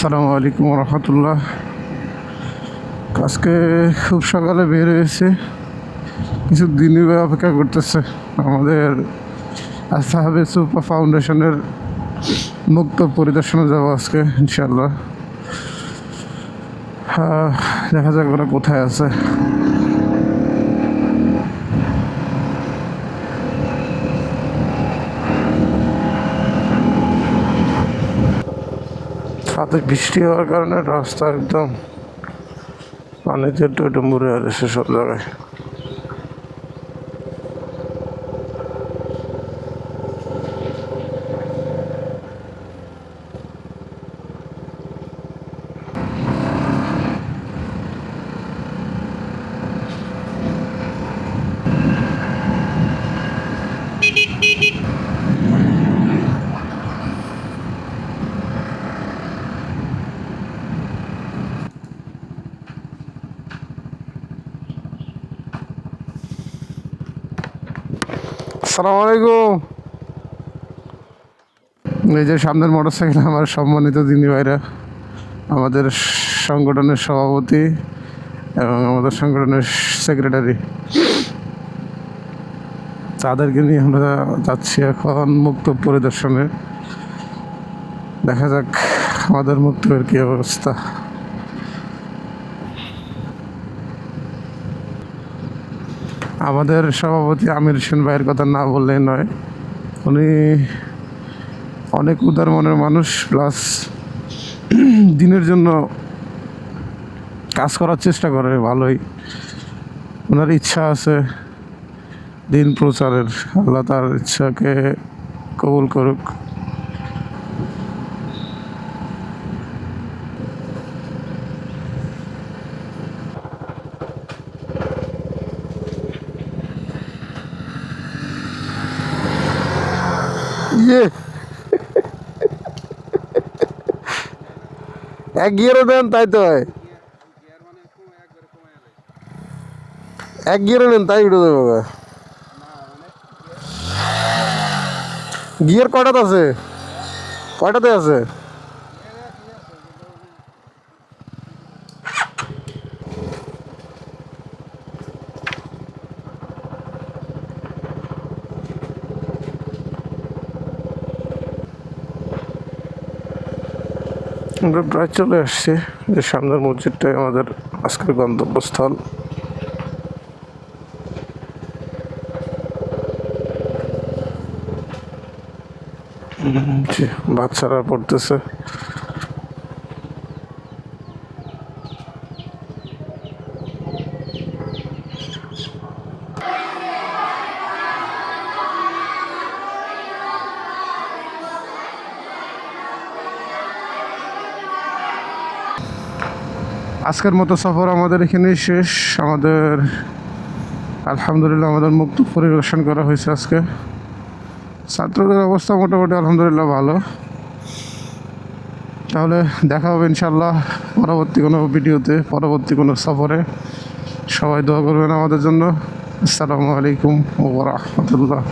আসসালামু আলাইকুম রহমতুল্লাহ। আজকে খুব সকালে বের হয়েছে, কিছু দিনই অপেক্ষা করতেছে আমাদের আসহাবে সুফা ফাউন্ডেশনের মুক্ত পরিদর্শনে যাব আজকে ইনশাল্লাহ। দেখা যাক ওরা কোথায় আছে। সাথে বৃষ্টি হওয়ার কারণে রাস্তা একদম পানিতে টইটুম্বুরে আর সব জায়গায়। আসসালামু আলাইকুম। এই যে সামনের মোটরসাইকেল আমার সম্মানিত দিনী ভাইরা, আমাদের সংগঠনের সভাপতি এবং আমাদের সংগঠনের সেক্রেটারি, তাদেরকে নিয়ে আমরা যাচ্ছি এখন মুক্ত পরিদর্শনে। দেখা যাক আমাদের মুক্তের কী অবস্থা। আমাদের সভাপতি আমির হোসেন ভাইয়ের কথা না বললেই নয়। উনি অনেক উদার মনের মানুষ, প্লাস দিনের জন্য কাজ করার চেষ্টা করে ভালোই। ওনার ইচ্ছা আছে দিন প্রচারের, আল্লাহ তার ইচ্ছাকে কবুল করুক। ইয়ে এক গিয়ারও দেন, তাই তো হয়, এক গিয়ারও নেন তাই উঠে দেবো। গিয়ার কয়টাতে আছে, কয়টাতে আছে? আমরা প্রায় চলে আসছি, যে সামনের মসজিদটাই আমাদের আজকের গন্তব্যস্থল। বাচ্চারা পড়তেছে। আজকের মতো সফর আমাদের এখানেই শেষ। আমাদের আলহামদুলিল্লাহ আমাদের মুক্ত পরিদর্শন করা হয়েছে আজকে। ছাত্রদের অবস্থা মোটামুটি আলহামদুলিল্লাহ ভালো। তাহলে দেখা হবে ইনশাল্লাহ পরবর্তী কোনো ভিডিওতে, পরবর্তী কোনো সফরে। সবাই দোয়া করবেন আমাদের জন্য। আসসালামু আলাইকুম ওয়া রাহমাতুল্লাহ।